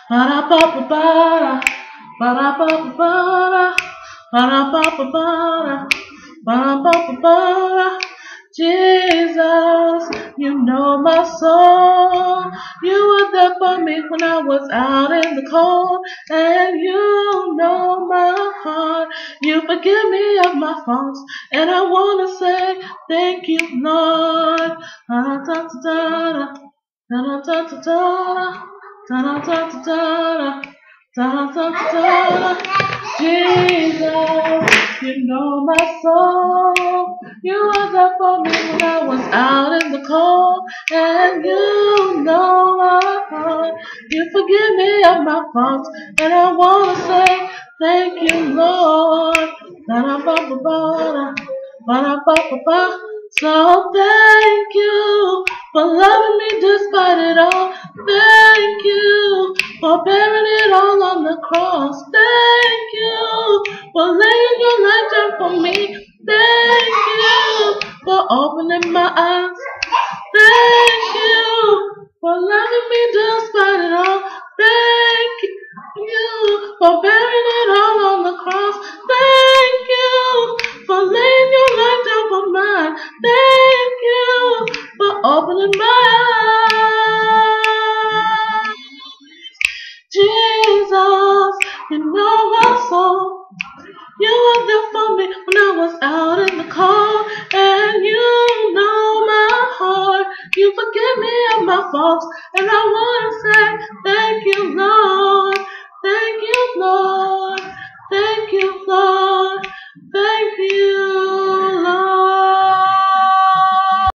Ba-da-ba-ba-ba-da, ba-da-ba-ba-ba-da, ba-da-ba-ba-ba-da, ba-da-ba-ba-ba-da. Jesus, you know my soul. You were there for me when I was out in the cold, and you know my heart. You forgive me of my faults, and I wanna say thank you, Lord. Da-da-da-da-da, da-da-da-da-da. Da-da-da-da-da, da-da-da-da-da. Jesus, you know my soul. You were there for me when I was out in the cold, and you know my heart. You forgive me of my faults, and I wanna say thank you, Lord. Da-da-ba-ba-ba-da, ba-da-ba-ba-ba. So thank you for loving me despite it all. Thank you for bearing it all on the cross. Thank you for laying your life down for me. Thank you for opening my eyes. Thank you for loving me despite it all. Thank you for bearing it all on the cross. Thank you for laying your life down for mine. Thank you for opening my eyes. Jesus, you know my soul. You were there for me when I was out in the cold, and you know my heart. You forgive me of my faults, and I wanna say thank you, Lord.